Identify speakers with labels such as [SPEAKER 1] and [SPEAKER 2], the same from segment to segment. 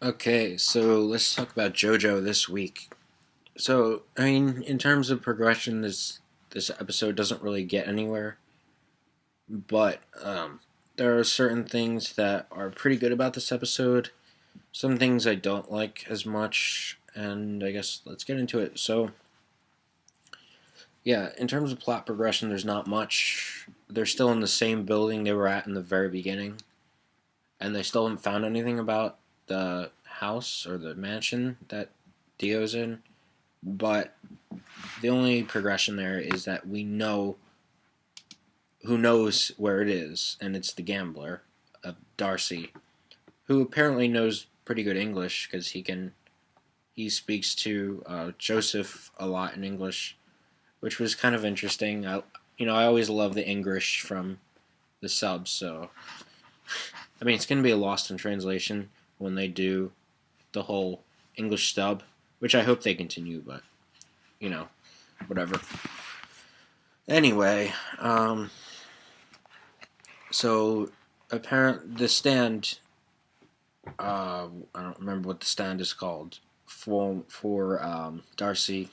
[SPEAKER 1] Okay, so let's talk about JoJo this week. So, I mean, in terms of progression, this episode doesn't really get anywhere, but there are certain things that are pretty good about this episode. Some things I don't like as much, and I guess let's get into it. So, yeah, in terms of plot progression, there's not much. They're still in the same building they were at in the very beginning, and they still haven't found anything about the house or the mansion that Dio's in. But the only progression there is that we know who knows where it is, and it's the gambler, Darcy, who apparently knows pretty good English because he speaks to Joseph a lot in English, which was kind of interesting. I always love the English from the subs, so I mean it's gonna be a lost in translation when they do the whole English dub, which I hope they continue, but you know, whatever. Anyway, so apparent the stand. I don't remember what the stand is called for Darcy,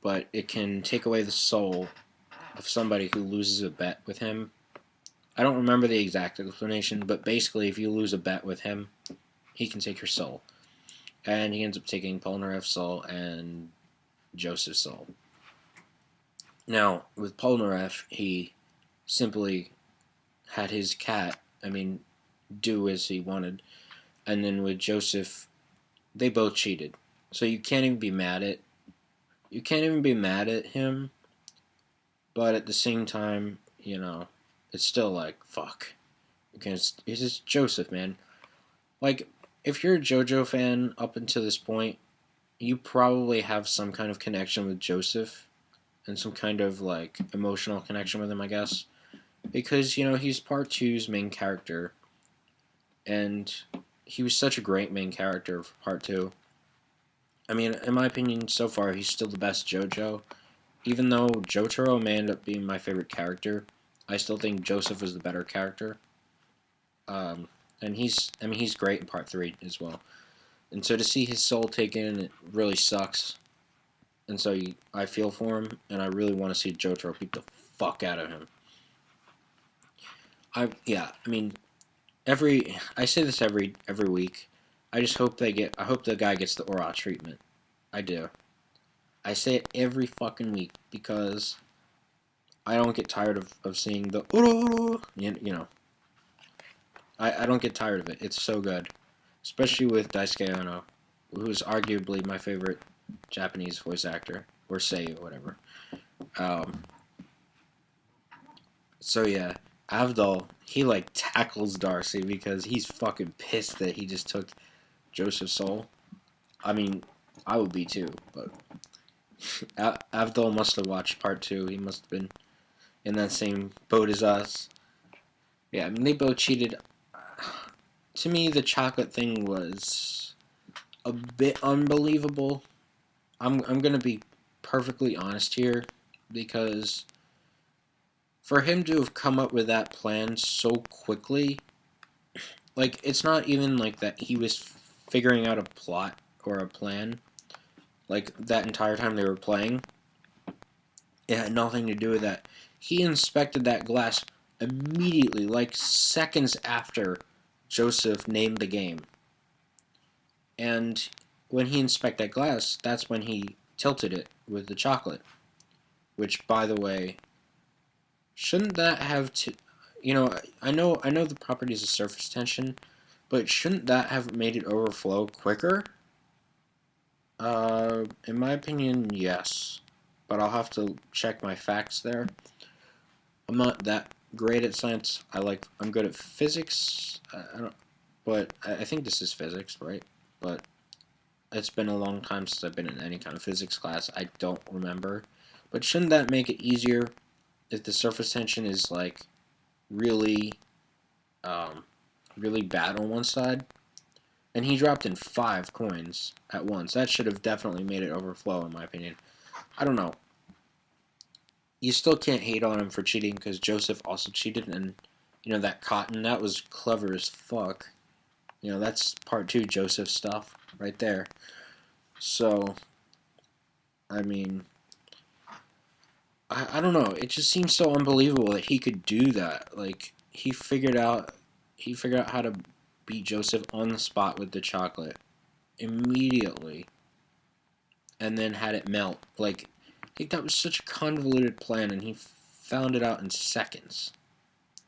[SPEAKER 1] but it can take away the soul of somebody who loses a bet with him. I don't remember the exact explanation, but basically, if you lose a bet with him, he can take your soul, and he ends up taking Polnareff's soul and Joseph's soul. Now, with Polnareff, he simply had his cat. I mean, do as he wanted. And then with Joseph, they both cheated. So you can't even be mad at him, but at the same time, it's still like fuck. Because it's just Joseph, man. Like if you're a JoJo fan up until this point, you probably have some kind of connection with Joseph and some kind of like emotional connection with him, I guess. Because, he's part two's main character and he was such a great main character for part two. I mean, in my opinion, so far he's still the best JoJo. Even though Jotaro may end up being my favorite character, I still think Joseph was the better character. And he's great in part three as well. And so to see his soul taken, it really sucks. And so I feel for him, and I really want to see Jotaro beat the fuck out of him. I mean, I say this every week. I just hope I hope the guy gets the Aura treatment. I do. I say it every fucking week because I don't get tired of seeing the Aura. I don't get tired of it. It's so good, especially with Daisuke Ono, who's arguably my favorite Japanese voice actor or Seiyu, whatever. Um, so yeah, Avdol, he like tackles Darcy because he's fucking pissed that he just took Joseph's soul. I mean, I would be too, but Avdol must have watched part two. He must have been in that same boat as us. Yeah, I mean, they both cheated. To me, the chocolate thing was a bit unbelievable. I'm gonna be perfectly honest here because for him to have come up with that plan so quickly, like it's not even like that he was figuring out a plot or a plan like that entire time they were playing. It had nothing to do with that. He inspected that glass immediately, like seconds after Joseph named the game. And when he inspected that glass, that's when he tilted it with the chocolate. Which, by the way, shouldn't that have to? I know the properties of surface tension, but shouldn't that have made it overflow quicker? In my opinion, yes, but I'll have to check my facts there. I'm not that great at science. I'm good at physics. I don't, but I think this is physics, right? But it's been a long time since I've been in any kind of physics class. I don't remember. But shouldn't that make it easier if the surface tension is like really, really bad on one side? And he dropped in 5 coins at once. That should have definitely made it overflow, in my opinion. I don't know. You still can't hate on him for cheating because Joseph also cheated, and that cotton, that was clever as fuck. That's part two Joseph stuff right there. So, I mean, I don't know. It just seems so unbelievable that he could do that. Like he figured out how to beat Joseph on the spot with the chocolate immediately, and then had it melt. Like, I think that was such a convoluted plan, and he found it out in seconds.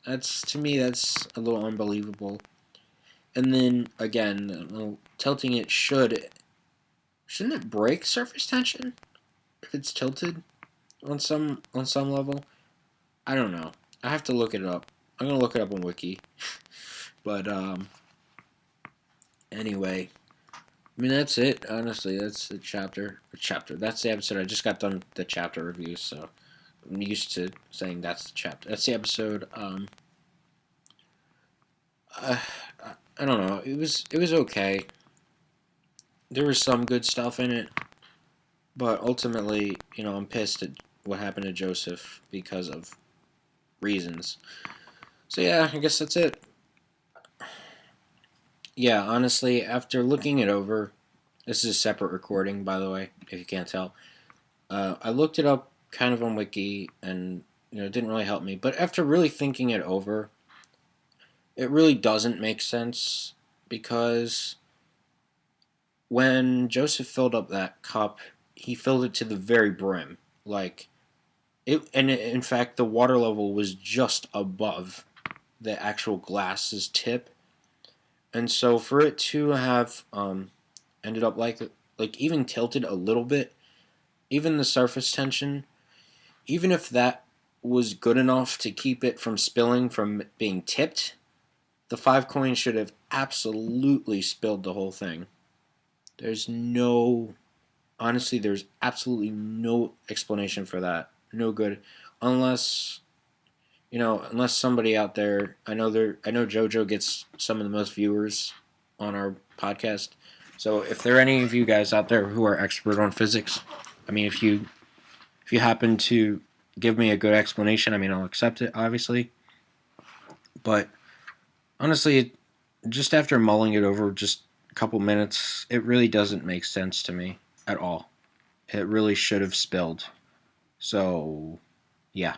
[SPEAKER 1] That's to me, that's a little unbelievable. And then again, tilting it shouldn't it break surface tension if it's tilted on some level? I don't know. I have to look it up. I'm gonna look it up on Wiki. But anyway, I mean that's it. Honestly, that's the chapter. Chapter. That's the episode. I just got done with the chapter review, so I'm used to saying that's the chapter. That's the episode. I, I don't know. It was okay. There was some good stuff in it, but ultimately, I'm pissed at what happened to Joseph because of reasons. So yeah, I guess that's it. Yeah, honestly, after looking it over, this is a separate recording, by the way, if you can't tell. I looked it up kind of on Wiki, and it didn't really help me. But after really thinking it over, it really doesn't make sense because when Joseph filled up that cup, he filled it to the very brim, like it. And in fact, the water level was just above the actual glass's tip, and so for it to have ended up like even tilted a little bit, even the surface tension, even if that was good enough to keep it from spilling from being tipped, the 5 coins should have absolutely spilled the whole thing. There's no honestly there's absolutely no explanation for that. No good unless unless somebody out there, I know JoJo gets some of the most viewers on our podcast. So if there are any of you guys out there who are expert on physics, I mean if you happen to give me a good explanation, I mean I'll accept it obviously. But honestly, just after mulling it over just a couple minutes, it really doesn't make sense to me at all. It really should have spilled. So, yeah.